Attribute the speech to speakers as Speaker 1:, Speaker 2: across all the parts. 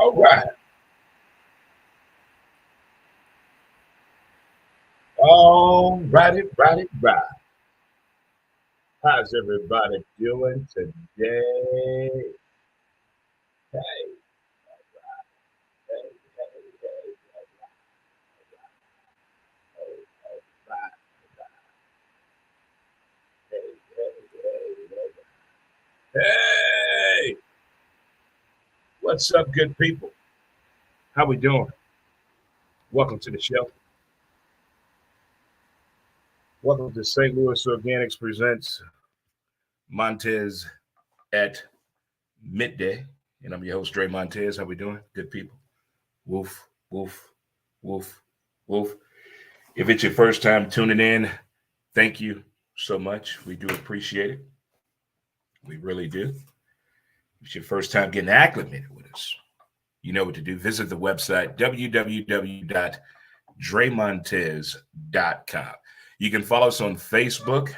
Speaker 1: All right. All righty, righty, right. How's everybody doing today? Hey, hey, hey, right, hey, hey. What's up, good people? How we doing? Welcome to the show. Welcome to St. Louis Organics presents Montez at midday. And I'm your host, Dre Montez. How we doing? Good people. Woof, woof, woof, woof. If it's your first time tuning in, thank you so much. We do appreciate it. We really do. If it's your first time getting acclimated with us, you know what to do. Visit the website, www.dremontez.com. You can follow us on Facebook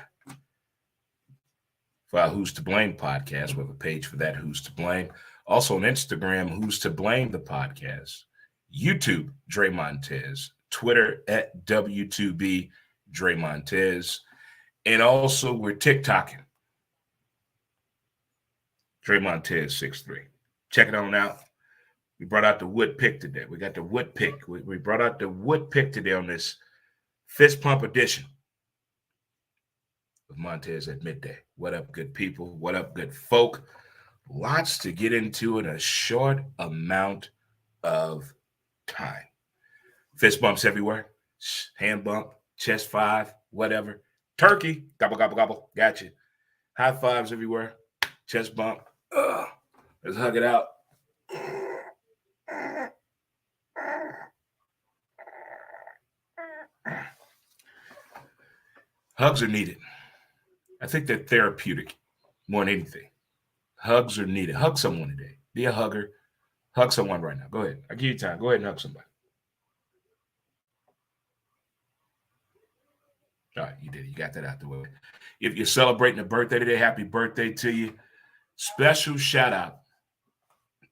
Speaker 1: for our Who's to Blame podcast. We have a page for that, Who's to Blame. Also on Instagram, Who's to Blame the podcast. YouTube, Dre Montez. Twitter at W2B Dre Montez. And also we're TikToking. Dre Montez 63. Check it on out. We brought out the wood pick today. We got the wood pick. We brought out the wood pick today on this fist pump edition of Montez at midday. What up, good people? What up, good folk? Lots to get into in a short amount of time. Fist bumps everywhere. Hand bump, chest five, whatever. Turkey, gobble, gobble, gobble. Gotcha. High fives everywhere. Chest bump. Let's hug it out. Hugs are needed. I think they're therapeutic more than anything. Hugs are needed. Hug someone today. Be a hugger. Hug someone right now. Go ahead. I'll give you time. Go ahead and hug somebody. All right, you did it. You got that out the way. If you're celebrating a birthday today, happy birthday to you. Special shout out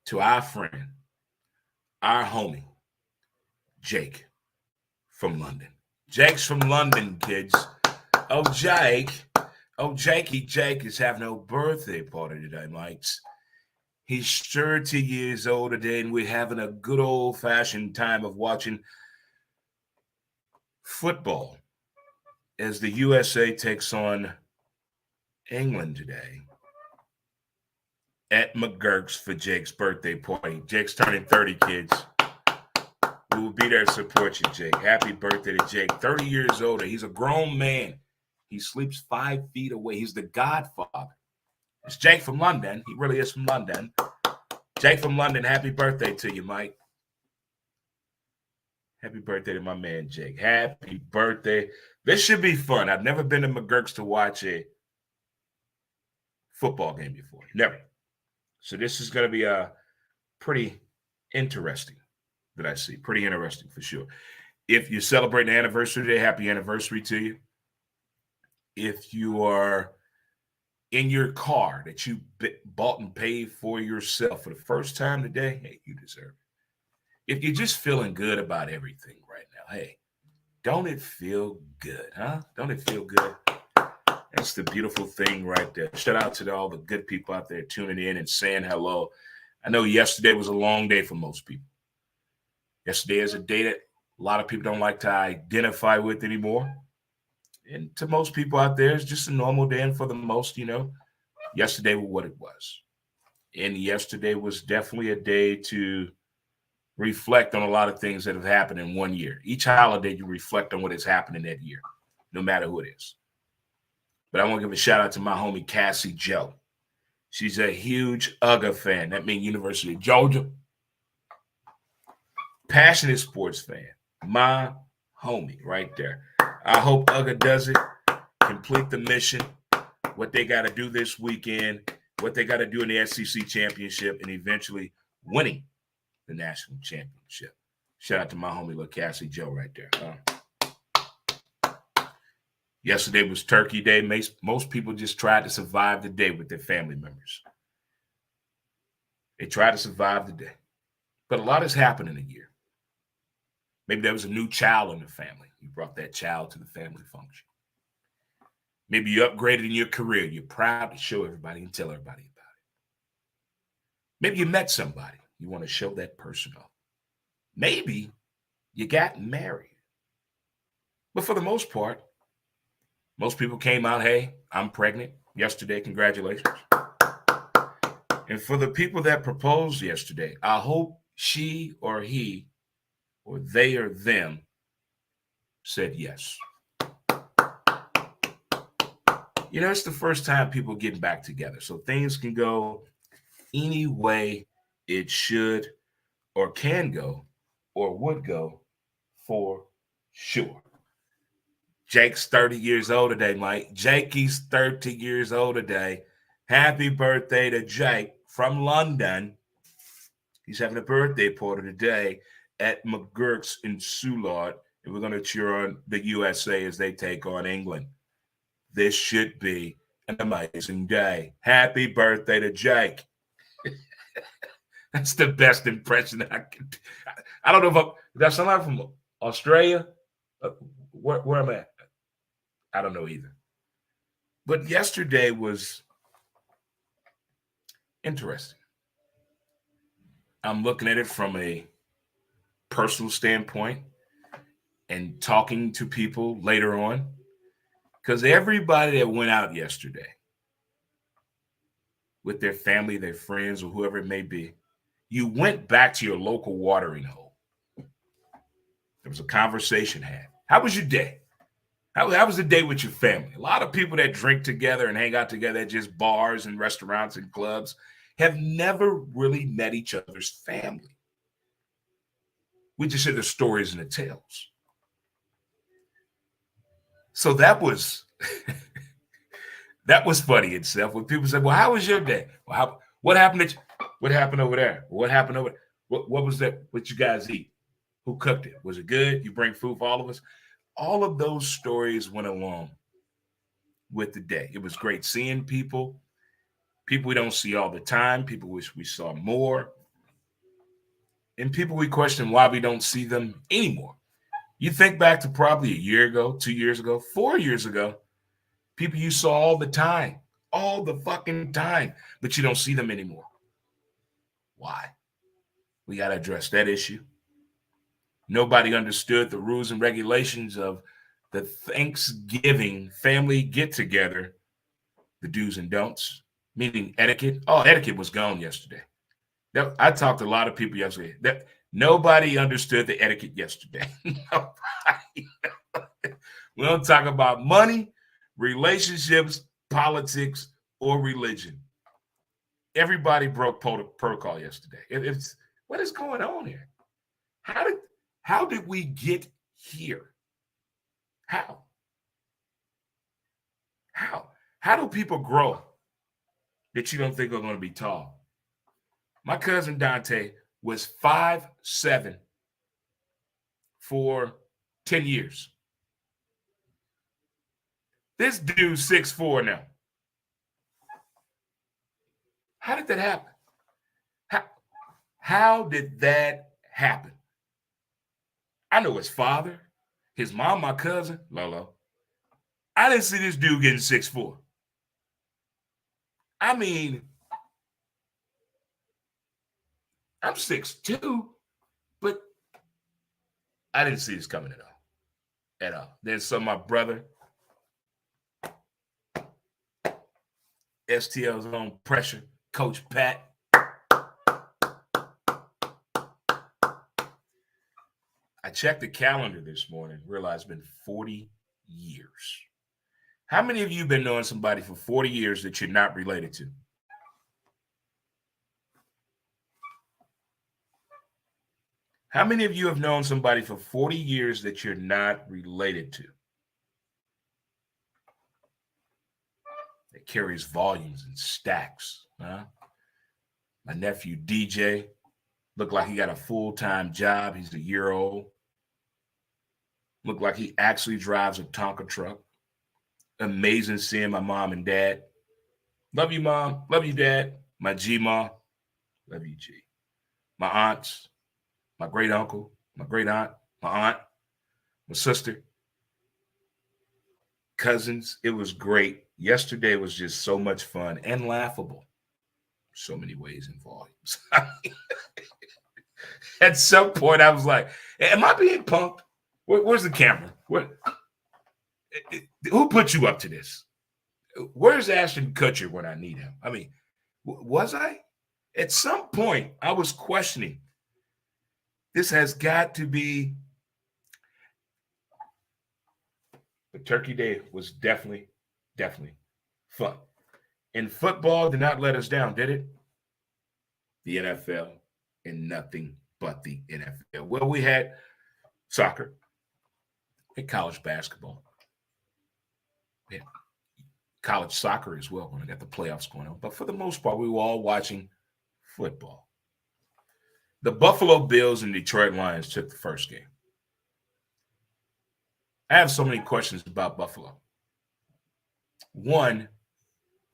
Speaker 1: to our friend, our homie, Jake from London. Jake's from London, kids. Oh, Jake. Oh, Jake is having a birthday party today, mates. He's 30 years old today, and we're having a good old-fashioned time of watching football as the USA takes on England today at McGurk's for Jake's birthday party. Jake's turning 30, kids. We will be there to support you, Jake. Happy birthday to Jake. 30 years older. He's a grown man. He sleeps 5 feet away. He's the godfather. It's Jake from London. He really is from London. Jake from London, happy birthday to you, Mike. Happy birthday to my man, Jake. Happy birthday. This should be fun. I've never been to McGurk's to watch a football game before. Never. So this is going to be pretty interesting that I see. Pretty interesting for sure. If you're celebrating an anniversary today, happy anniversary to you. If you are in your car that you bought and paid for yourself for the first time today, hey, you deserve it. If you're just feeling good about everything right now, hey, don't it feel good, huh? Don't it feel good? That's the beautiful thing right there. Shout out to all the good people out there tuning in and saying hello. I know yesterday was a long day for most people. Yesterday is a day that a lot of people don't like to identify with anymore. And to most people out there, it's just a normal day. And for the most, yesterday was what it was. And yesterday was definitely a day to reflect on a lot of things that have happened in one year. Each holiday, you reflect on what has happened in that year, no matter who it is. But I want to give a shout out to my homie, Cassie Joe. She's a huge UGA fan. That means University of Georgia. Passionate sports fan. My homie right there. I hope UGA does it, complete the mission, what they got to do this weekend, what they got to do in the SEC championship, and eventually winning the national championship. Shout out to my homie, little Cassie Joe right there. Yesterday was Turkey Day. Most people just tried to survive the day with their family members. They tried to survive the day. But a lot has happened in a year. Maybe there was a new child in the family. You brought that child to the family function. Maybe you upgraded in your career. You're proud to show everybody and tell everybody about it. Maybe you met somebody. You want to show that person off. Maybe you got married. But for the most part, most people came out, hey, I'm pregnant yesterday. Congratulations. And for the people that proposed yesterday, I hope she or he or they or them said yes. You know, it's the first time people getting back together. So things can go any way it should or can go or would go for sure. Jake's 30 years old today, Mike. Jakey's 30 years old today. Happy birthday to Jake from London. He's having a birthday party today at McGurk's in Soulard. And we're going to cheer on the USA as they take on England. This should be an amazing day. Happy birthday to Jake. That's the best impression that I can do. I don't know if that's somebody from Australia. Where am I at? I don't know either. But yesterday was interesting. I'm looking at it from a personal standpoint and talking to people later on. Because everybody that went out yesterday with their family, their friends, or whoever it may be, you went back to your local watering hole. There was a conversation had. How was your day? How was the day with your family? A lot of people that drink together and hang out together at just bars and restaurants and clubs have never really met each other's family. We just hear the stories and the tales. So that was that was funny itself. When people say, "Well, how was your day? Well, what happened? What happened over there? What happened over? What was that? What you guys eat? Who cooked it? Was it good? You bring food for all of us?" All of those stories went along with the day. It was great seeing people we don't see all the time, people wish we saw more, and people we question why we don't see them anymore. You think back to probably a year ago, 2 years ago, 4 years ago, people you saw all the fucking time, but you don't see them anymore. Why? We got to address that issue. Nobody understood the rules and regulations of the Thanksgiving family get-together, the do's and don'ts, meaning etiquette. Oh, etiquette was gone yesterday. I talked to a lot of people yesterday. That nobody understood the etiquette yesterday. Nobody. We don't talk about money, relationships, politics, or religion. Everybody broke protocol yesterday. It's what is going on here? How did we get here? How? How do people grow that you don't think are going to be tall? My cousin Dante was 5'7" for 10 years. This dude's 6'4" now. How did that happen? How did that happen? I know his father, his mom, my cousin, Lolo. I didn't see this dude getting 6'4". I mean, I'm 6'2", but I didn't see this coming at all. At all. Then so my brother, STL's own pressure, Coach Pat. I checked the calendar this morning, realized it's been 40 years. How many of you have been knowing somebody for 40 years that you're not related to? How many of you have known somebody for 40 years that you're not related to? It carries volumes and stacks. Huh? My nephew, DJ, looked like he got a full-time job. He's a year old. Looked like he actually drives a Tonka truck. Amazing seeing my mom and dad. Love you, Mom. Love you, Dad. My G-Ma. Love you, G. My aunts. my great uncle, my great aunt, my sister, cousins. It was great. Yesterday was just so much fun and laughable. So many ways and volumes. At some point, I was like, am I being punked? Where's the camera? Who put you up to this? Where's Ashton Kutcher when I need him? I mean, was I? At some point, I was questioning. This has got to be. But Turkey Day was definitely fun. And football did not let us down, did it? The NFL and nothing but the NFL. Well, we had soccer and college basketball. We had college soccer as well when we got the playoffs going on. But for the most part, we were all watching football. The Buffalo Bills and Detroit Lions took the first game. I have so many questions about Buffalo. One,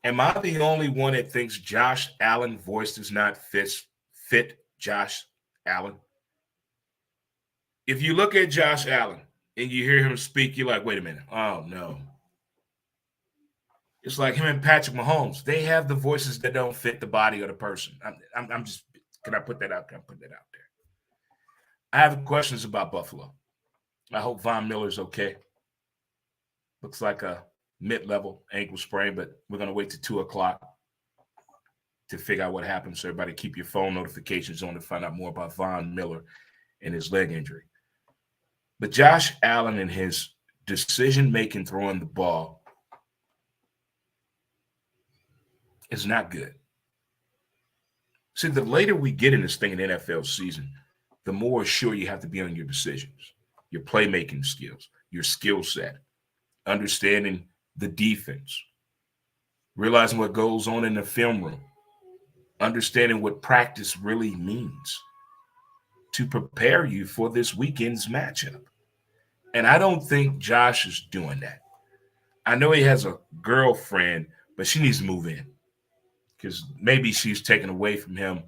Speaker 1: am I the only one that thinks Josh Allen's voice does not fit Josh Allen? If you look at Josh Allen and you hear him speak, you're like, wait a minute. Oh, no. It's like him and Patrick Mahomes. They have the voices that don't fit the body of the person. I'm just, can I put that out? Can I put that out there? I have questions about Buffalo. I hope Von Miller's okay. Looks like a mid-level ankle sprain, but we're going to wait till 2 o'clock to figure out what happened. So everybody keep your phone notifications on to find out more about Von Miller and his leg injury. But Josh Allen and his decision-making throwing the ball is not good. See, the later we get in this thing in the NFL season, the more sure you have to be on your decisions, your playmaking skills, your skill set, understanding the defense, realizing what goes on in the film room, understanding what practice really means to prepare you for this weekend's matchup. And I don't think Josh is doing that. I know he has a girlfriend, but she needs to move in because maybe she's taking away from him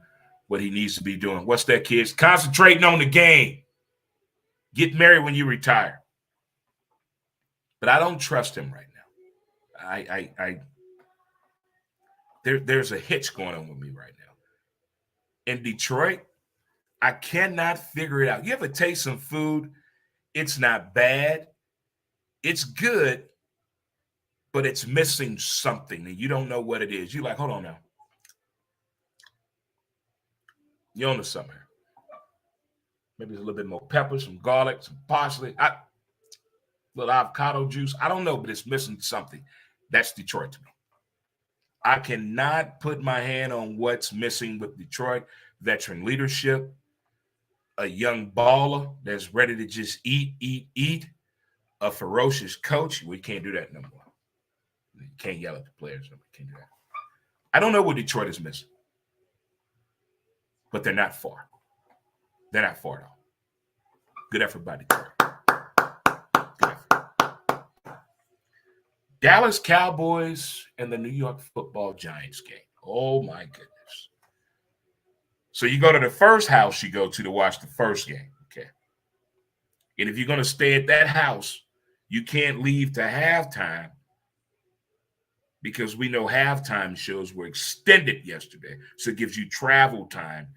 Speaker 1: what he needs to be doing. What's that, kids? Concentrating on the game. Get married when you retire. But I don't trust him right now. There's a hitch going on with me right now. In Detroit, I cannot figure it out. You ever taste some food? It's not bad. It's good, but it's missing something, and you don't know what it is. You're like, hold on now. You're on to something here. Maybe there's a little bit more pepper, some garlic, some parsley, a little avocado juice. I don't know, but it's missing something. That's Detroit to me. I cannot put my hand on what's missing with Detroit. Veteran leadership, a young baller that's ready to just eat, a ferocious coach. We can't do that no more. You can't yell at the players. We can't do that. I don't know what Detroit is missing, but they're not far. They're not far at all. Good effort by Detroit. Good effort. Dallas Cowboys and the New York Football Giants game. Oh, my goodness. So you go to the first house you go to watch the first game, okay? And if you're going to stay at that house, you can't leave to halftime because we know halftime shows were extended yesterday. So it gives you travel time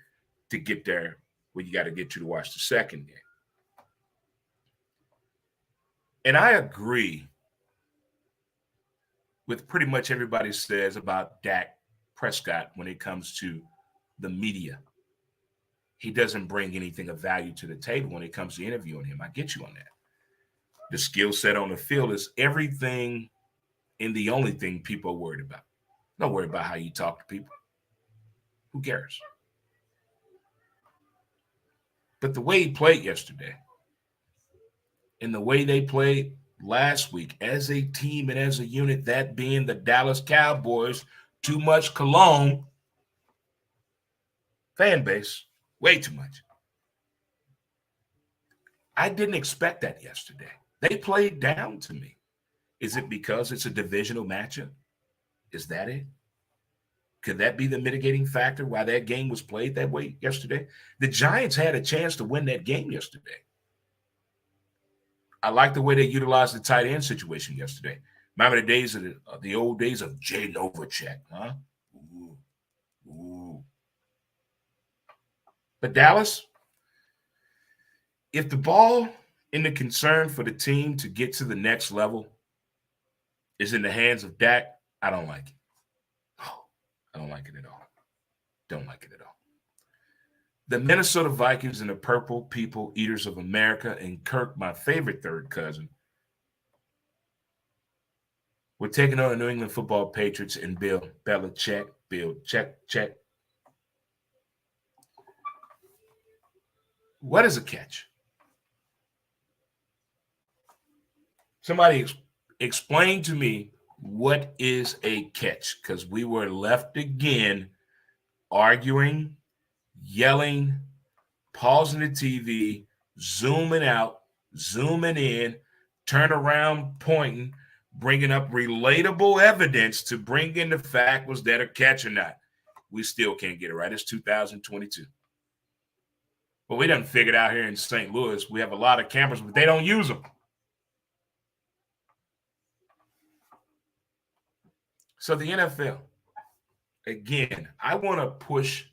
Speaker 1: to get there where you got to get to watch the second game. And I agree with pretty much everybody says about Dak Prescott when it comes to the media. He doesn't bring anything of value to the table when it comes to interviewing him. I get you on that. The skill set on the field is everything and the only thing people are worried about. Don't worry about how you talk to people. Who cares? But the way he played yesterday and the way they played last week as a team and as a unit, that being the Dallas Cowboys, too much cologne, fan base, way too much. I didn't expect that yesterday. They played down to me. Is it because it's a divisional matchup? Is that it? Could that be the mitigating factor why that game was played that way yesterday? The Giants had a chance to win that game yesterday. I like the way they utilized the tight end situation yesterday. Remember the days of the old days of Jay Novacek, huh? Ooh, ooh. But Dallas, if the ball and the concern for the team to get to the next level is in the hands of Dak, I don't like it. Oh, I don't like it at all. Don't like it at all. The Minnesota Vikings and the Purple People Eaters of America and Kirk, my favorite third cousin, we're taking on the New England Football Patriots and Bill Belichick. Bill, check. What is a catch? Somebody explain to me what is a catch, because we were left again arguing, yelling, pausing the TV, zooming out, zooming in, turn around, pointing, bringing up relatable evidence to bring in the fact was that a catch or not. We still can't get it right. It's 2022. But we done figured out here in St. Louis, we have a lot of cameras, but they don't use them. So the NFL, again, I want to push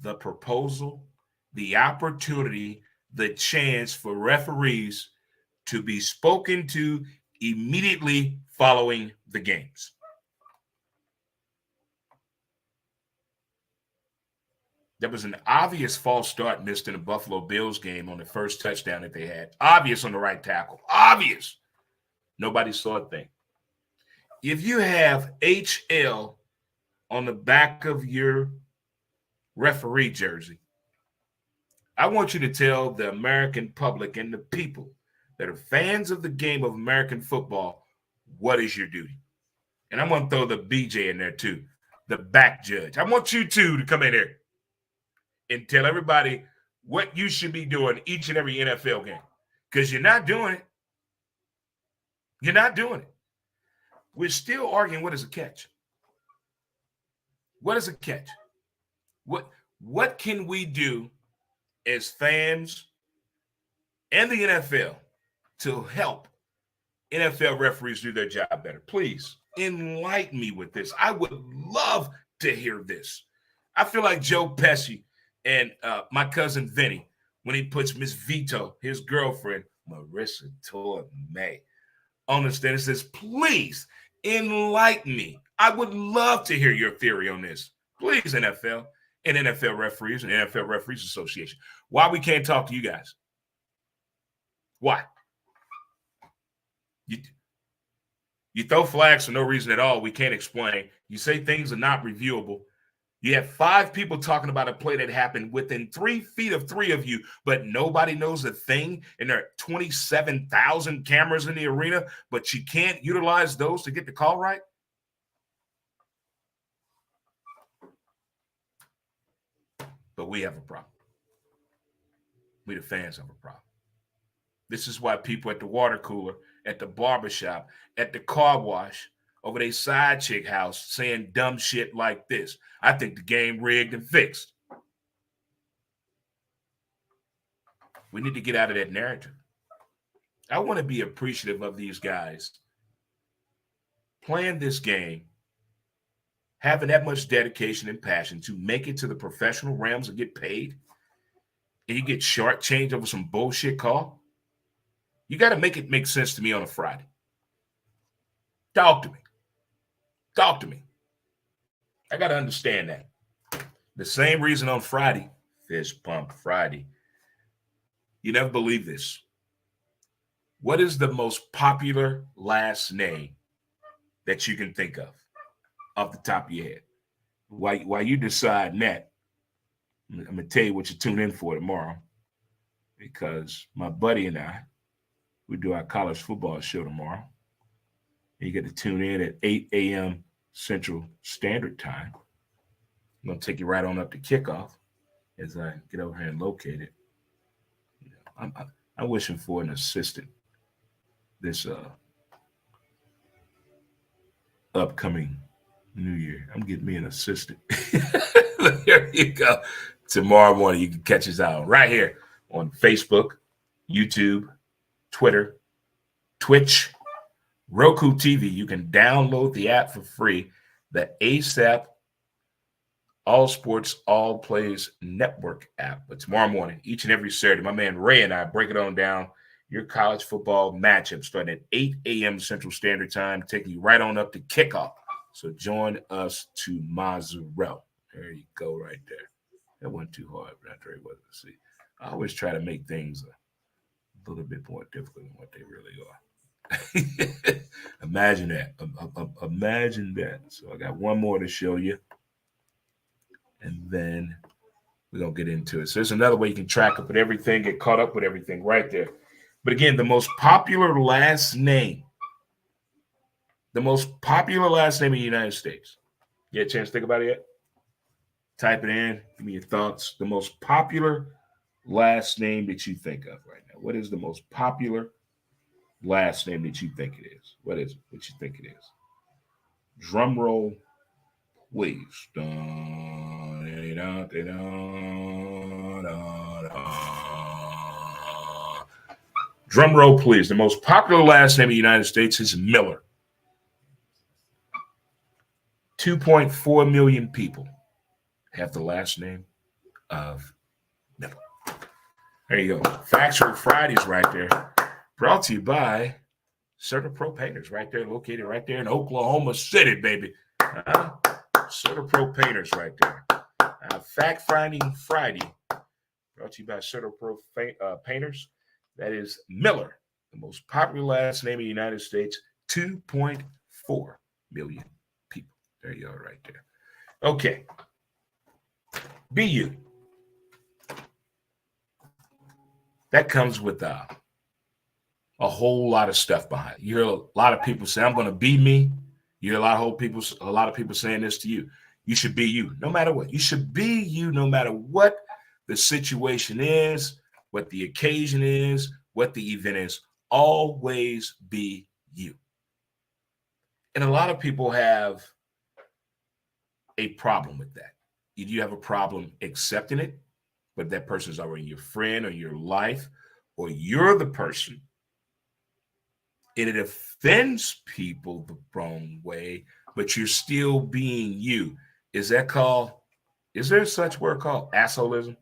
Speaker 1: the proposal, the opportunity, the chance for referees to be spoken to immediately following the games. There was an obvious false start missed in the Buffalo Bills game on the first touchdown that they had. Obvious on the right tackle. Obvious. Nobody saw a thing. If you have HL on the back of your referee jersey, I want you to tell the American public and the people that are fans of the game of American football, what is your duty? And I'm going to throw the BJ in there too, the back judge. I want you two to come in here and tell everybody what you should be doing each and every NFL game, because you're not doing it. You're not doing it. We're still arguing what is a catch. What is a catch? What can we do as fans and the NFL to help NFL referees do their job better? Please enlighten me with this. I would love to hear this. I feel like Joe Pesci and my cousin Vinny when he puts Miss Vito, his girlfriend, Marissa Tomei, on the stand and says, please enlighten me. I would love to hear your theory on this. Please, NFL and NFL referees and NFL Referees Association. Why we can't talk to you guys? Why? You throw flags for no reason at all. We can't explain. You say things are not reviewable. You have 5 people talking about a play that happened within 3 feet of 3 of you, but nobody knows a thing, and there are 27,000 cameras in the arena, but you can't utilize those to get the call right? But we have a problem. We, the fans, have a problem. This is why people at the water cooler, at the barbershop, at the car wash, over their side chick house saying dumb shit like this. I think the game rigged and fixed. We need to get out of that narrative. I want to be appreciative of these guys playing this game, having that much dedication and passion to make it to the professional realms and get paid, and you get shortchanged over some bullshit call. You got to make it make sense to me on a Friday. Talk to me. Talk to me. I got to understand that. The same reason on Friday, Fist Pump Friday, you never believe this. What is the most popular last name that you can think of off the top of your head? While you decide that, I'm going to tell you what you tune in for tomorrow, because my buddy and I, we do our college football show tomorrow. You get to tune in at 8 a.m. Central Standard Time. I'm going to take you right on up to kickoff as I get over here and locate it. I'm wishing for an assistant this upcoming New Year. I'm getting me an assistant. There you go. Tomorrow morning, you can catch us out right here on Facebook, YouTube, Twitter, Twitch, Roku TV. You can download the app for free, the ASAP All Sports All Plays Network app. But tomorrow morning, each and every Saturday, my man Ray and I break it on down your college football matchup starting at 8 a.m. Central Standard Time, taking you right on up to kickoff. So join us to Mozzarella. There you go, right there. That wasn't too hard, but after it wasn't. See, I always try to make things a little bit more difficult than what they really are. Imagine that. Imagine that. So I got one more to show you, and then we're going to get into it. So there's another way you can track up with everything, get caught up with everything right there. But again, the most popular last name in the United States. You get a chance to think about it yet? Type it in. Give me your thoughts. The most popular last name that you think of right now. What is the most popular last name that you think it is? What is it? What you think it is? Drum roll, please. Drum roll, please. The most popular last name in the United States is Miller. 2.4 million people have the last name of Miller. There you go. Factual Fridays right there. Brought to you by CertaPro Painters right there, located right there in Oklahoma City, baby. CertaPro Painters right there. Fact Finding Friday. Brought to you by CertaPro Painters. That is Miller, the most popular last name in the United States. 2.4 million people. There you are right there. Okay. Be you. That comes with a whole lot of stuff behind it. You hear a lot of people say, I'm going to be me. You hear a lot of people saying this to you. You should be you, no matter what. You should be you no matter what the situation is, what the occasion is, what the event is. Always be you. And a lot of people have a problem with that. Either you have a problem accepting it, but that person is already your friend or your life, or you're the person and it offends people the wrong way, but you're still being you. Is there such word called assholism?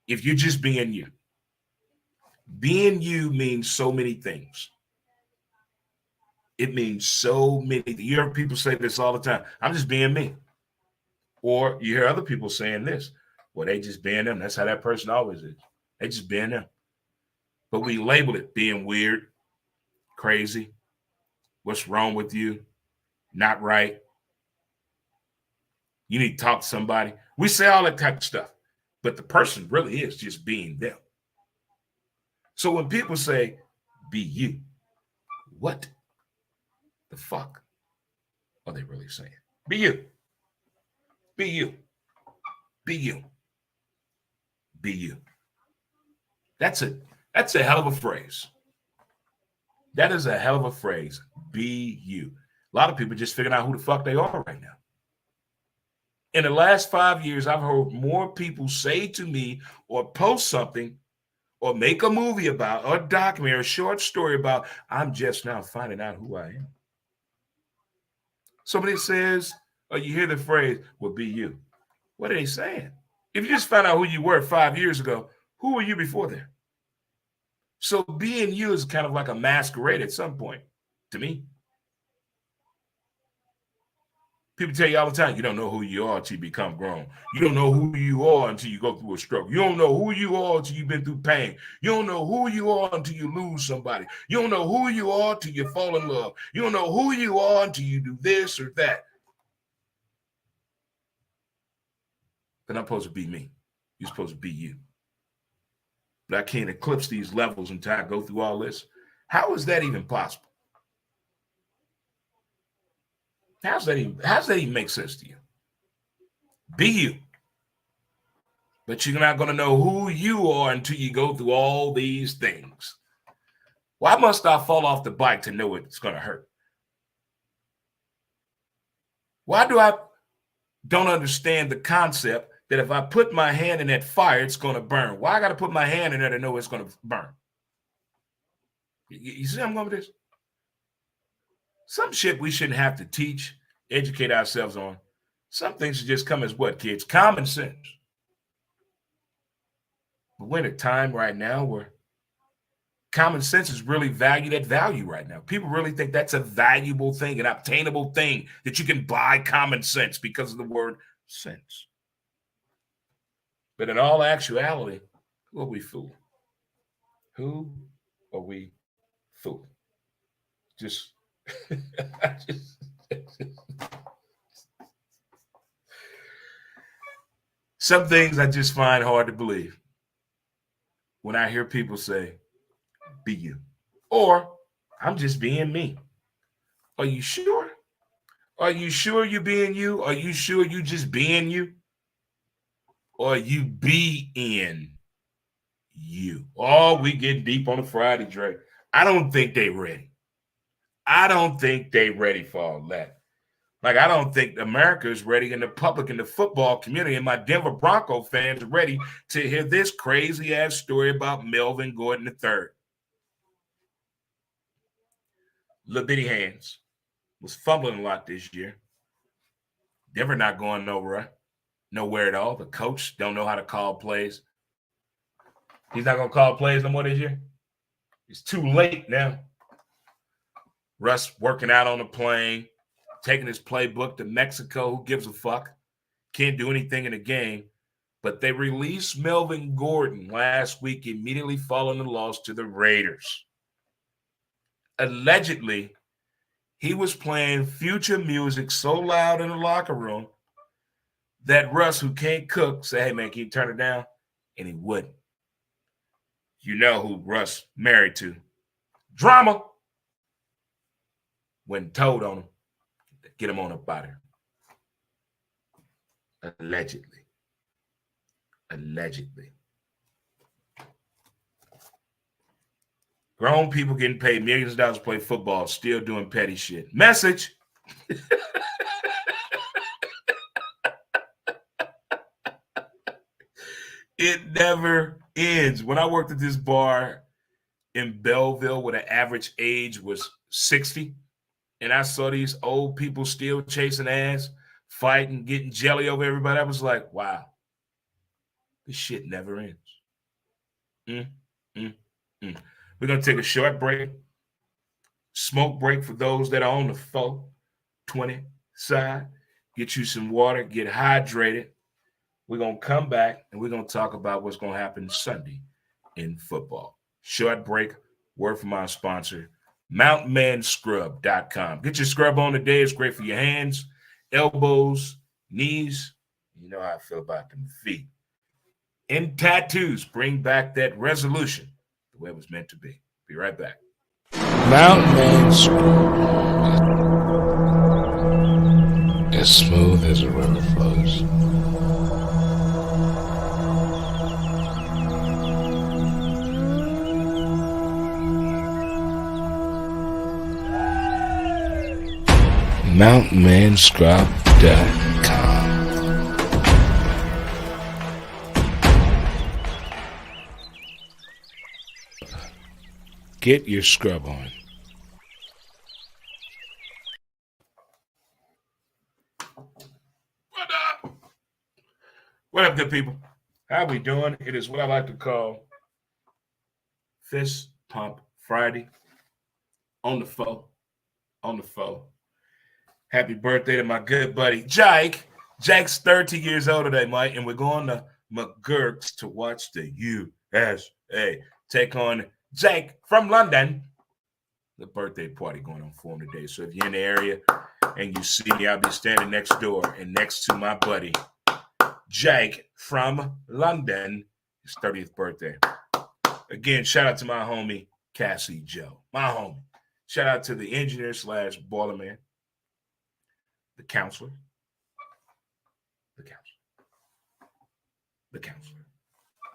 Speaker 1: If you're just being you. Being you means so many things. It means so many things. You hear people say this all the time. I'm just being me. Or you hear other people saying this. Well, they just being them. That's how that person always is. They just being them. But we label it being weird, crazy, what's wrong with you, not right. You need to talk to somebody. We say all that type of stuff. But the person really is just being them. So when people say, be you, what the fuck are they really saying? Be you. Be you. Be you. Be you. That's it. That's a hell of a phrase. That is a hell of a phrase. Be you. A lot of people just figuring out who the fuck they are right now. In the last 5 years, I've heard more people say to me or post something or make a movie about or a documentary, a short story about, I'm just now finding out who I am. Somebody says, or you hear the phrase, well, be you. What are they saying? If you just found out who you were 5 years ago, who were you before then? So being you is kind of like a masquerade at some point, to me. People tell you all the time, you don't know who you are until you become grown. You don't know who you are until you go through a stroke. You don't know who you are until you've been through pain. You don't know who you are until you lose somebody. You don't know who you are until you fall in love. You don't know who you are until you do this or that. But I'm supposed to be me. You're supposed to be you. But I can't eclipse these levels until I go through all this. How is that even possible? How's that even make sense to you? Be you. But you're not going to know who you are until you go through all these things. Why must I fall off the bike to know it's going to hurt? Why do I don't understand the concept that if I put my hand in that fire, it's going to burn? Why I got to put my hand in there to know it's going to burn? You see I'm going with this? Some shit we shouldn't have to teach, educate ourselves on. Some things should just come as what, kids? Common sense. But we're in a time right now where common sense is really valued at value right now. People really think that's a valuable thing, an obtainable thing, that you can buy common sense because of the word sense. But in all actuality, who are we fooling? Who are we fooling? Just, some things I just find hard to believe when I hear people say, be you. Or I'm just being me. Are you sure? Are you sure you're being you? Are you sure you just being you? Or you being you? Oh, we get deep on a Friday, Dre. I don't think they ready. I don't think they ready for all that. Like, I don't think America is ready, and the public and the football community and my Denver Bronco fans are ready to hear this crazy-ass story about Melvin Gordon III. Little bitty hands. Was fumbling a lot this year. Denver not going nowhere at all. The coach don't know how to call plays. He's not going to call plays no more this year. It's too late now. Russ working out on the plane, taking his playbook to Mexico. Who gives a fuck? Can't do anything in the game. But they released Melvin Gordon last week, immediately following the loss to the Raiders. Allegedly, he was playing future music so loud in the locker room that Russ, who can't cook, said, hey, man, can you turn it down? And he wouldn't. You know who Russ married to. Drama. When told on him, get him on up out here. Allegedly. Grown people getting paid millions of dollars to play football, still doing petty shit. Message. It never ends. When I worked at this bar in Belleville where the average age was 60, and I saw these old people still chasing ass, fighting, getting jelly over everybody, I was like, wow, this shit never ends. We're going to take a short break. Smoke break for those that are on the 420 side. Get you some water, get hydrated. We're going to come back, and we're going to talk about what's going to happen Sunday in football. Short break. Word from our sponsor, MountainManScrub.com. Get your scrub on today. It's great for your hands, elbows, knees. You know how I feel about them feet. And tattoos. Bring back that resolution the way it was meant to be. Be right back.
Speaker 2: Mountain Man Scrub. As smooth as a river flows. MountainManScrub.com. Get your scrub on.
Speaker 1: What up, good people? How we doing? It is what I like to call Fist Pump Friday. On the phone. Happy birthday to my good buddy, Jake. Jake's 30 years old today, Mike, and we're going to McGurk's to watch the USA take on Jake from London. The birthday party going on for him today. So if you're in the area and you see me, I'll be standing next door and next to my buddy, Jake from London, his 30th birthday. Again, shout out to my homie, Cassie Joe. My homie. Shout out to the engineer / boiler man, the counselor.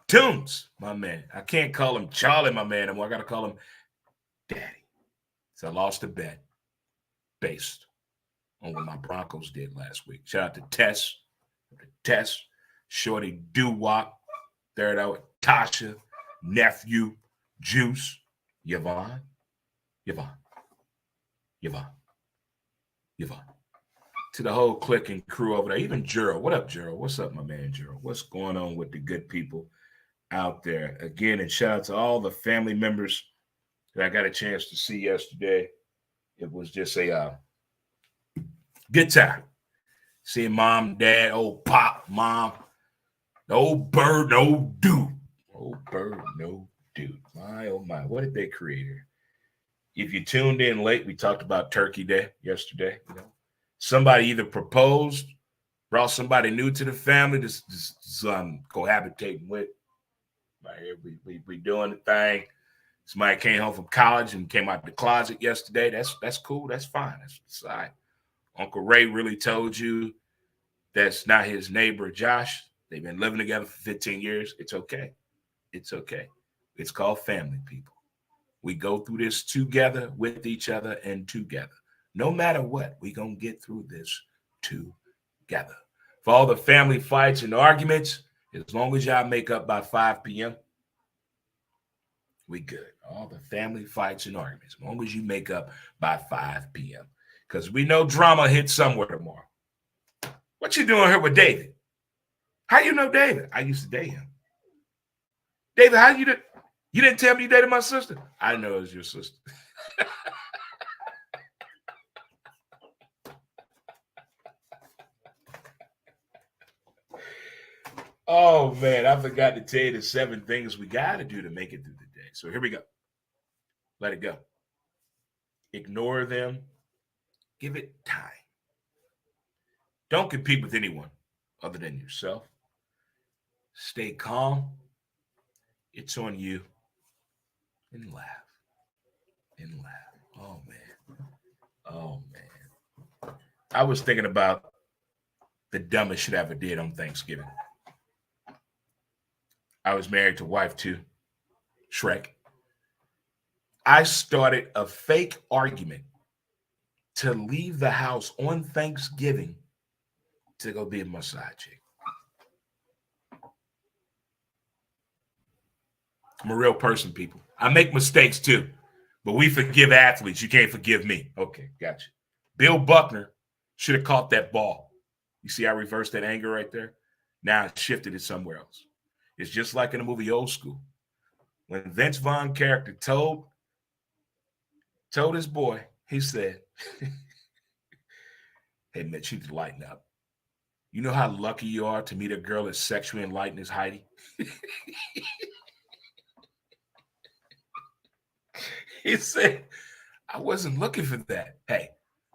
Speaker 1: Tunes, my man. I can't call him Charlie, my man, anymore. I got to call him Daddy. So I lost a bet based on what my Broncos did last week. Shout out to Tess, Shorty Doo-Wop, third out, Tasha, Nephew, Juice, Yvonne. To the whole clique and crew over there, even Gerald. What up, Gerald? What's up, my man, Gerald? What's going on with the good people out there? Again, and shout out to all the family members that I got a chance to see yesterday. It was just a good time. Seeing mom, dad, old pop, mom, the old bird, no dude. Old bird, no dude. My, oh my, what did they create here? If you tuned in late, we talked about Turkey Day yesterday. You know, somebody either proposed, brought somebody new to the family to cohabitating with. Right here, we doing the thing. Somebody came home from college and came out the closet yesterday. That's cool. That's fine. That's all right. Uncle Ray really told you that's not his neighbor, Josh. They've been living together for 15 years. It's okay. It's okay. It's called family, people. We go through this together, with each other, and together. No matter what, we're going to get through this together. For all the family fights and arguments, as long as y'all make up by 5 p.m., we good. All the family fights and arguments, as long as you make up by 5 p.m. Because we know drama hits somewhere tomorrow. What you doing here with David? How you know David? I used to date him. David, how you did? You didn't tell me you dated my sister. I know it was your sister. Oh, man, I forgot to tell you the 7 things we got to do to make it through the day. So here we go. Let it go. Ignore them. Give it time. Don't compete with anyone other than yourself. Stay calm. It's on you. And laugh. And laugh. Oh, man. Oh, man. I was thinking about the dumbest shit I ever did on Thanksgiving. I was married to wife 2, Shrek. I started a fake argument to leave the house on Thanksgiving to go be a massage chick. I'm a real person, people. I make mistakes too, but we forgive athletes. You can't forgive me. Okay, gotcha. Bill Buckner should have caught that ball. You see, I reversed that anger right there. Now I shifted it somewhere else. It's just like in the movie Old School. When Vince Vaughn character told his boy, he said, hey, Mitch, you need to lighten up. You know how lucky you are to meet a girl as sexually enlightened as Heidi? He said, I wasn't looking for that. Hey,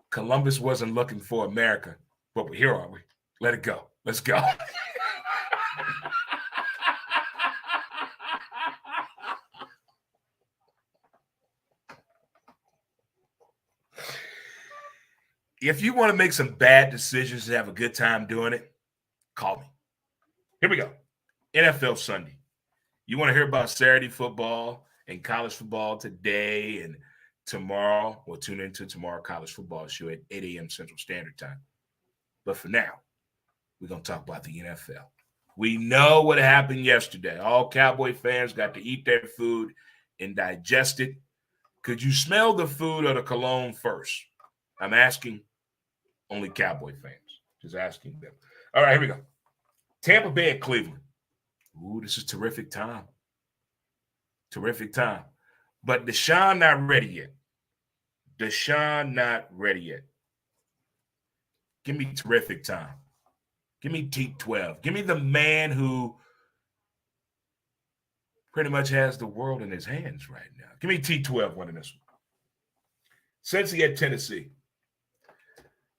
Speaker 1: Columbus wasn't looking for America, but here are we. Let it go. Let's go. If you want to make some bad decisions and have a good time doing it, call me. Here we go. NFL Sunday. You want to hear about Saturday football and college football today and tomorrow? Well, tune into tomorrow college football show at 8 a.m. Central Standard Time. But for now, we're going to talk about the NFL. We know what happened yesterday. All Cowboy fans got to eat their food and digest it. Could you smell the food or the cologne first? I'm asking only Cowboy fans. Just asking them. All right, here we go. Tampa Bay at Cleveland. Ooh, this is terrific time. Terrific time. But Deshaun not ready yet. Deshaun not ready yet. Give me terrific time. Give me T12. Give me the man who pretty much has the world in his hands right now. Give me T12 winning this one. Cincy at Tennessee.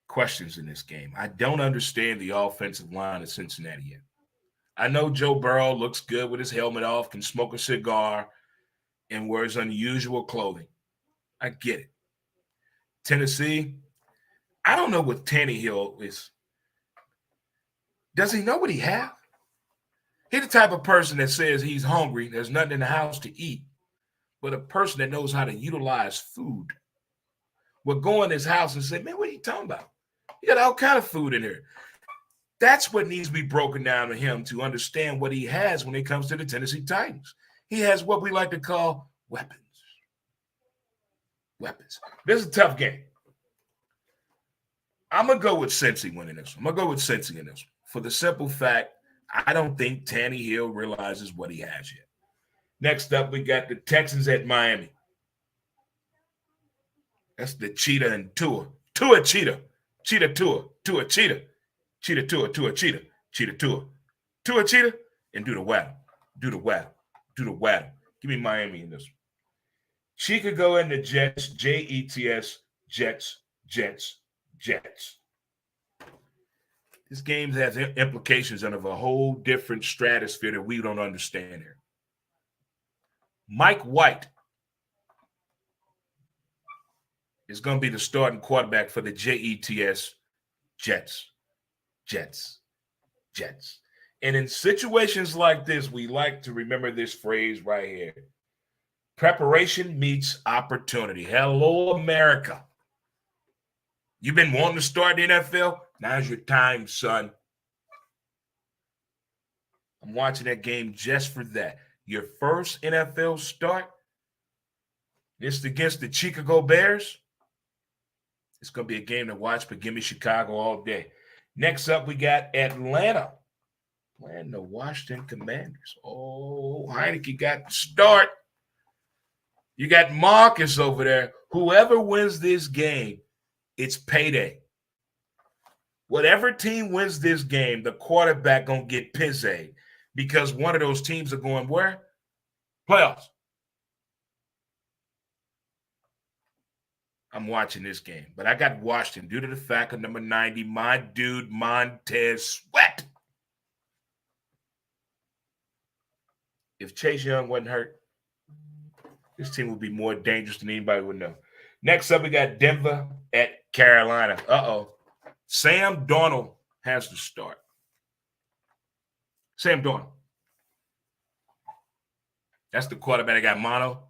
Speaker 1: Questions in this game. I don't understand the offensive line of Cincinnati yet. I know Joe Burrow looks good with his helmet off, can smoke a cigar, and wears unusual clothing. I get it. Tennessee, I don't know what Tannehill is. Does he know what he has? He's the type of person that says he's hungry, there's nothing in the house to eat, but a person that knows how to utilize food will go in his house and say, man, what are you talking about? You got all kind of food in here. That's what needs to be broken down to him to understand what he has when it comes to the Tennessee Titans. He has what we like to call weapons. Weapons. This is a tough game. I'm going to go with Cincy winning this one. I'm going to go with Cincy in this one for the simple fact I don't think Tannehill realizes what he has yet. Next up, we got the Texans at Miami. That's the Cheetah and Tua. Tua Cheetah. Cheetah Tua. Tua Cheetah. Cheetah Tua. Tua Cheetah. Cheetah Tua. Tua Cheetah. And do the waddle. Do the waddle. Do the waddle. Give me Miami in this one. She could go into Jets. Jets. Jets. Jets. Jets. This game has implications under a whole different stratosphere that we don't understand here. Mike White is going to be the starting quarterback for the Jets. Jets. Jets. Jets. And in situations like this, we like to remember this phrase right here. Preparation meets opportunity. Hello, America. You've been wanting to start the NFL? Now's your time, son. I'm watching that game just for that. Your first NFL start, it's against the Chicago Bears. It's going to be a game to watch, but give me Chicago all day. Next up, we got Atlanta playing the Washington Commanders. Oh, Heineke got the start. You got Marcus over there. Whoever wins this game, it's payday. Whatever team wins this game, the quarterback going to get pissed because one of those teams are going where? Playoffs. I'm watching this game, but I got Washington due to the fact of number 90, my dude Montez Sweat. If Chase Young wasn't hurt, this team would be more dangerous than anybody would know. Next up, we got Denver at Carolina. Sam Darnold has to start. Sam Darnold. That's the quarterback that got mono.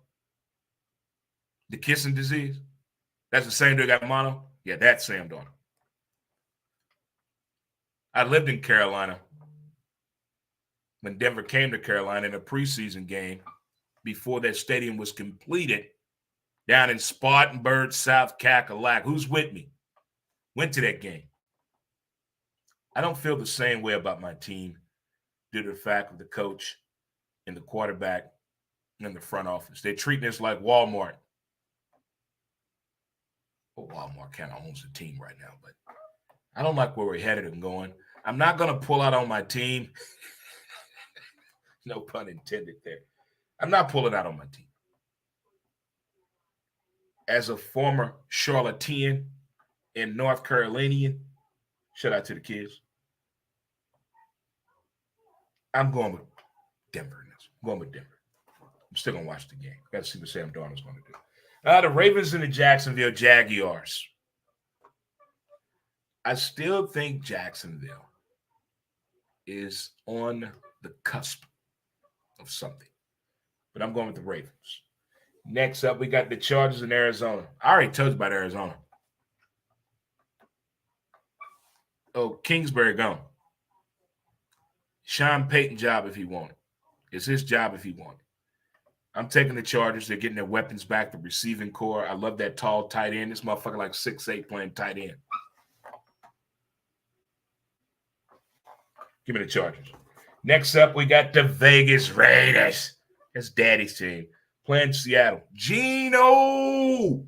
Speaker 1: The kissing disease. That's the same dude that got mono? Yeah, that's Sam Darnold. I lived in Carolina when Denver came to Carolina in a preseason game before that stadium was completed down in Spartanburg, South Cackalack. Who's with me? Went to that game. I don't feel the same way about my team due to the fact of the coach and the quarterback and the front office. They're treating us like Walmart. Well, Walmart kind of owns the team right now, but I don't like where we're headed and going. I'm not going to pull out on my team. No pun intended there. I'm not pulling out on my team. As a former Charlottean and North Carolinian, shout out to the kids. I'm going with Denver in this. I'm going with Denver. I'm still going to watch the game. Got to see what Sam Darnold's going to do. The Ravens and the Jacksonville Jaguars. I still think Jacksonville is on the cusp of something. But I'm going with the Ravens. Next up, we got the Chargers in Arizona. I already told you about Arizona. Oh, Kingsbury gone. Sean Payton job if he wanted. It's his job if he wanted. I'm taking the Chargers. They're getting their weapons back, the receiving core. I love that tall tight end. This motherfucker like 6'8" playing tight end. Give me the Chargers. Next up, we got the Vegas Raiders. That's Daddy's team. Playing Seattle. Geno.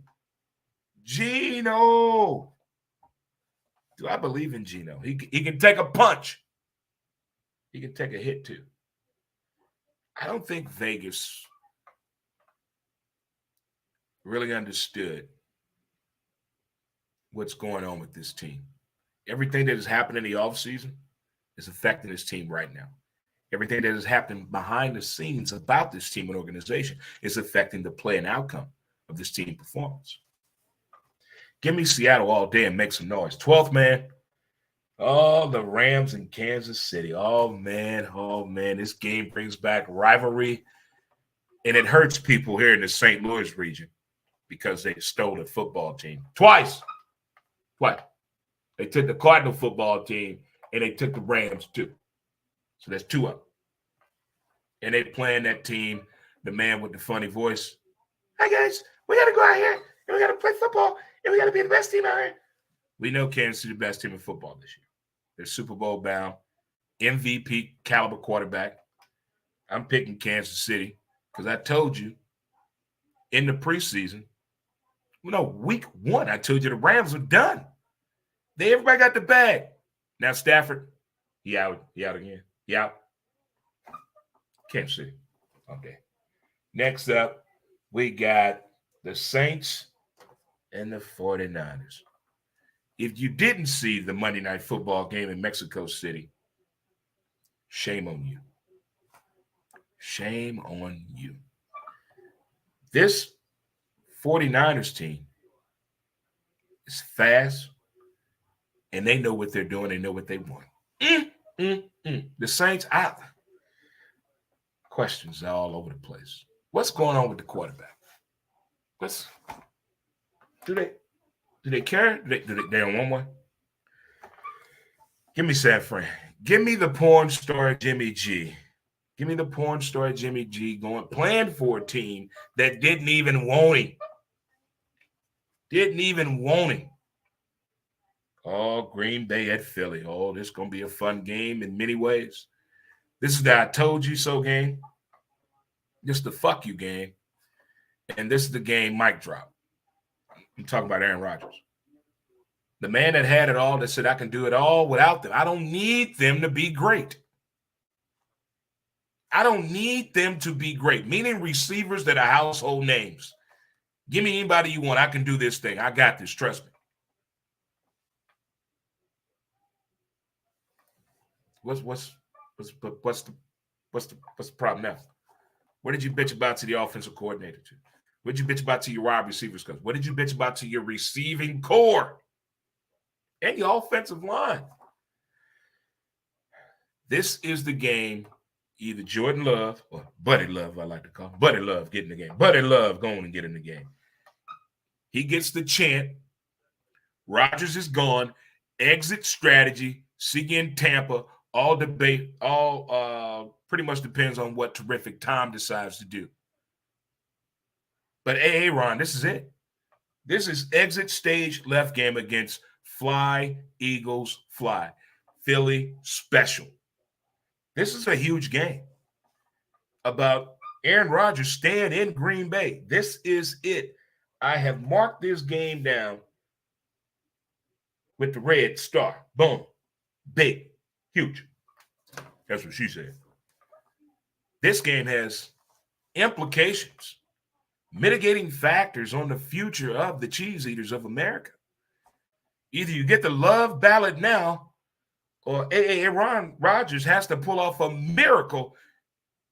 Speaker 1: Do I believe in Geno? He can take a punch. He can take a hit too. I don't think Vegas really understood what's going on with this team. Everything that has happened in the offseason is affecting this team right now. Everything that has happened behind the scenes about this team and organization is affecting the play and outcome of this team performance. Give me Seattle all day and make some noise. 12th man. Oh, the Rams in Kansas City. Oh, man. This game brings back rivalry, and it hurts people here in the St. Louis region because they stole the football team. Twice. They took the Cardinal football team, and they took the Rams too. So that's 2 of them. And they playing that team, the man with the funny voice. Hey, guys, we got to go out here, and we got to play football, and we got to be the best team out here. We know Kansas City the best team in football this year. They're Super Bowl bound, MVP caliber quarterback. I'm picking Kansas City because I told you in the preseason, week 1, I told you the Rams were done. Everybody got the bag. Now Stafford, he out again. He out. Kansas City. Okay. Next up, we got the Saints and the 49ers. If you didn't see the Monday Night Football game in Mexico City, shame on you. Shame on you. This 49ers team is fast, and they know what they're doing. They know what they want. The Saints, questions all over the place. What's going on with the quarterback? Do they care? They don't want one? Give me San Fran. Give me the porn star Jimmy G. Give me the porn star Jimmy G playing for a team that didn't even want him. Didn't even want him. Oh, Green Bay at Philly. Oh, this is going to be a fun game in many ways. This is the I told you so game. This is the fuck you game. And this is the game mic drop. I'm talking about Aaron Rodgers. The man that had it all, that said, I can do it all without them. I don't need them to be great. I don't need them to be great, meaning receivers that are household names. Give me anybody you want. I can do this thing. I got this. Trust me. What's the problem now? What did you bitch about to the offensive coordinator to? What did you bitch about to your wide receivers coach? What did you bitch about to your receiving core and your offensive line? This is the game. Either Jordan Love or Buddy Love, I like to call him. Buddy Love get in the game. Buddy Love going and get in the game. He gets the chant. Rodgers is gone. Exit strategy. See you in Tampa. All debate. All pretty much depends on what terrific Tom decides to do. But hey, Ron, this is it. This is exit stage left game against Fly, Eagles, Fly. Philly special. This is a huge game about Aaron Rodgers staying in Green Bay. This is it. I have marked this game down with the red star. Boom. Big. Huge. That's what she said. This game has implications, mitigating factors on the future of the cheese eaters of America. Either you get the love ballot now, or Aaron Rodgers has to pull off a miracle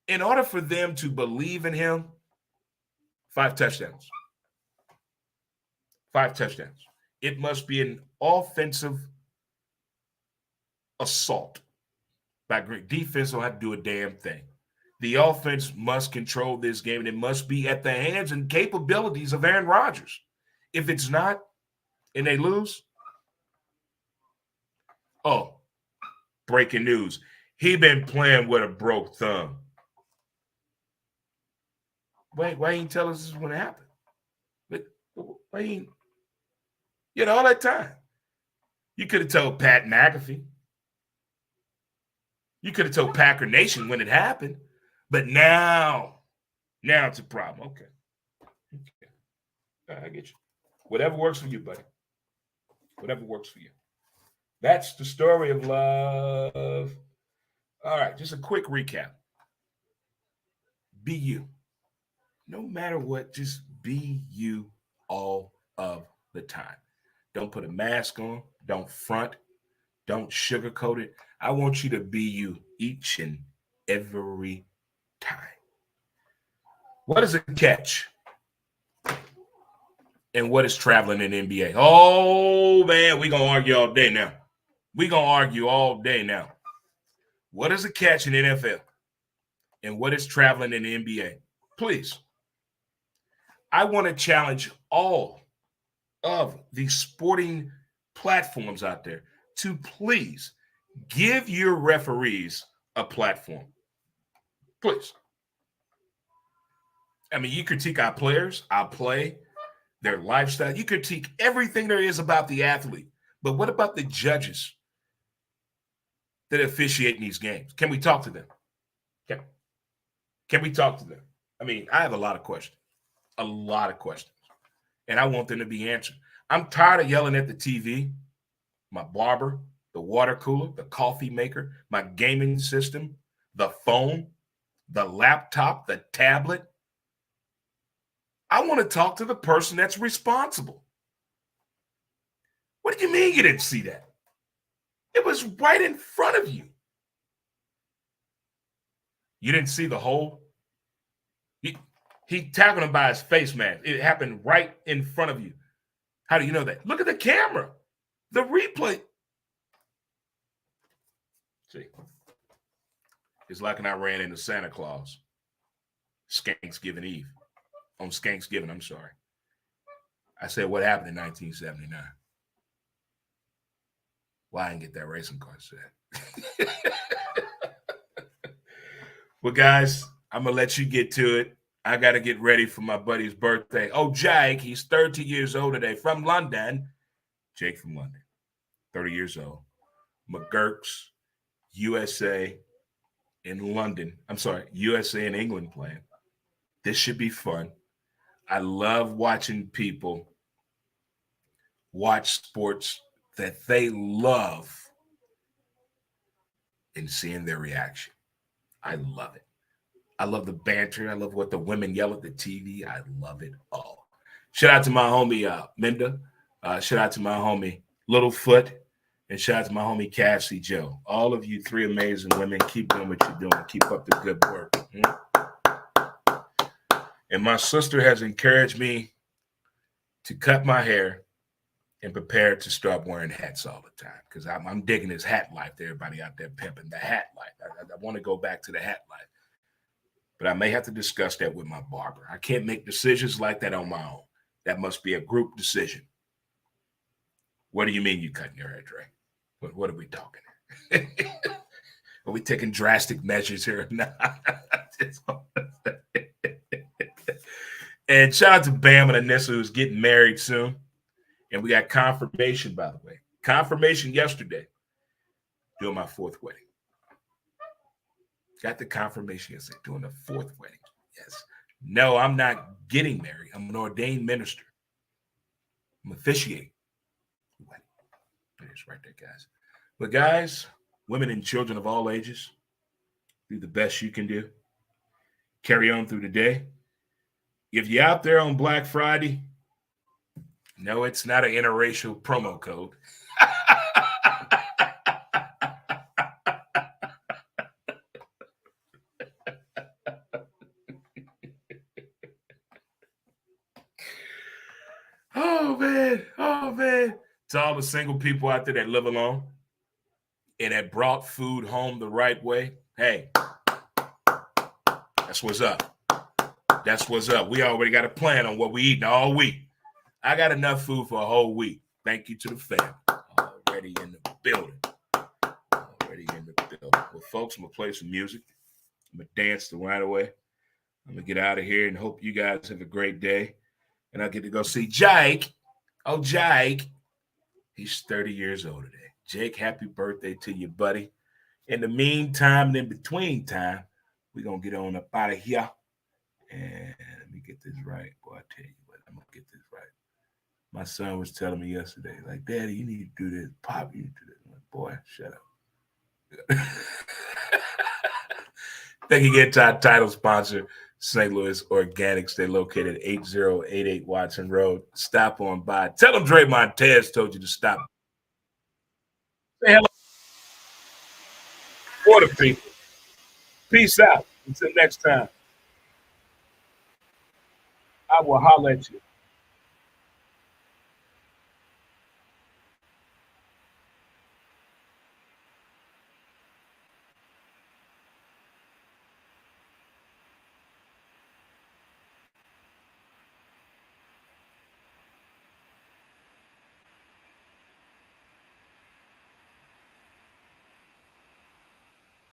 Speaker 1: in order for them to believe in him. 5 touchdowns. 5 touchdowns. It must be an offensive assault by great defense. Don't have to do a damn thing. The offense must control this game, and it must be at the hands and capabilities of Aaron Rodgers. If it's not, and they lose, breaking news. He been playing with a broke thumb. Why ain't tell us this is when it happened? Why ain't, all that time? You could have told Pat McAfee. You could have told Packer Nation when it happened. But now it's a problem. Okay. I get you. Whatever works for you, buddy. Whatever works for you. That's the story of love. All right, just a quick recap. Be you. No matter what, just be you all of the time. Don't put a mask on. Don't front. Don't sugarcoat it. I want you to be you each and every time. What is a catch? And what is traveling in the NBA? Oh, man, we're going to argue all day now. We're going to argue all day now. What is a catch in the NFL? And what is traveling in the NBA? Please. I want to challenge all of the sporting platforms out there to please give your referees a platform. Please. I mean, you critique our players, our play, their lifestyle. You critique everything there is about the athlete. But what about the judges that officiate in these games? Can we talk to them? Can we talk to them? I mean, I have a lot of questions, and I want them to be answered. I'm tired of yelling at the TV, my barber, the water cooler, the coffee maker, my gaming system, the phone, the laptop, the tablet. I want to talk to the person that's responsible. What do you mean you didn't see that? It was right in front of you. You didn't see the hole? He tackled him by his face, man. It happened right in front of you. How do you know that? Look at the camera. The replay. See, it's like when I ran into Santa Claus. Skanksgiving Eve. On Skanksgiving, I'm sorry. I said, what happened in 1979? Why I didn't get that racing car set. Well, guys, I'm going to let you get to it. I got to get ready for my buddy's birthday. Oh, Jake, he's 30 years old today from London. Jake from London, 30 years old. McGurk's, USA in London. I'm sorry, USA and England playing. This should be fun. I love watching people watch sports that they love and seeing their reaction. I love it. I love the banter. I love what the women yell at the TV. I love it all. Shout out to my homie Minda. Shout out to my homie Littlefoot. And shout out to my homie Cassie Joe. All of you three amazing women, keep doing what you're doing. Keep up the good work. And my sister has encouraged me to cut my hair and prepare to start wearing hats all the time, because I'm digging this hat life to everybody out there pimping the hat life. I want to go back to the hat life. But I may have to discuss that with my barber. I can't make decisions like that on my own. That must be a group decision. What do you mean you cutting your hair, Dre? What are we talking? Are we taking drastic measures here? And shout out to Bam and Anissa, who's getting married soon. And we got confirmation, by the way. Confirmation yesterday. Doing my fourth wedding. Got the confirmation yesterday. Doing the fourth wedding. Yes. No, I'm not getting married. I'm an ordained minister. I'm officiating. It's right there, guys. But guys, women and children of all ages, do the best you can do. Carry on through the day. If you're out there on Black Friday, no, it's not an interracial promo code. Oh, man. To all the single people out there that live alone and that brought food home the right way, hey, that's what's up. That's what's up. We already got a plan on what we eating all week. I got enough food for a whole week. Thank you to the family. Already in the building. Well, folks, I'm going to play some music. I'm going to dance the right away. I'm going to get out of here and hope you guys have a great day. And I get to go see Jake. Oh, Jake. He's 30 years old today. Jake, happy birthday to you, buddy. In the meantime and in between time, we're going to get on up out of here. And let me get this right. Boy, I tell you what, I'm going to get this right. My son was telling me yesterday, like, Daddy, you need to do this. Pop, you need to do this. I'm like, boy, shut up. Thank you again to our title sponsor, St. Louis Organics. They're located at 8088 Watson Road. Stop on by. Tell them Dre Montez told you to stop. Say hello for the people. Peace out. Until next time. I will holler at you.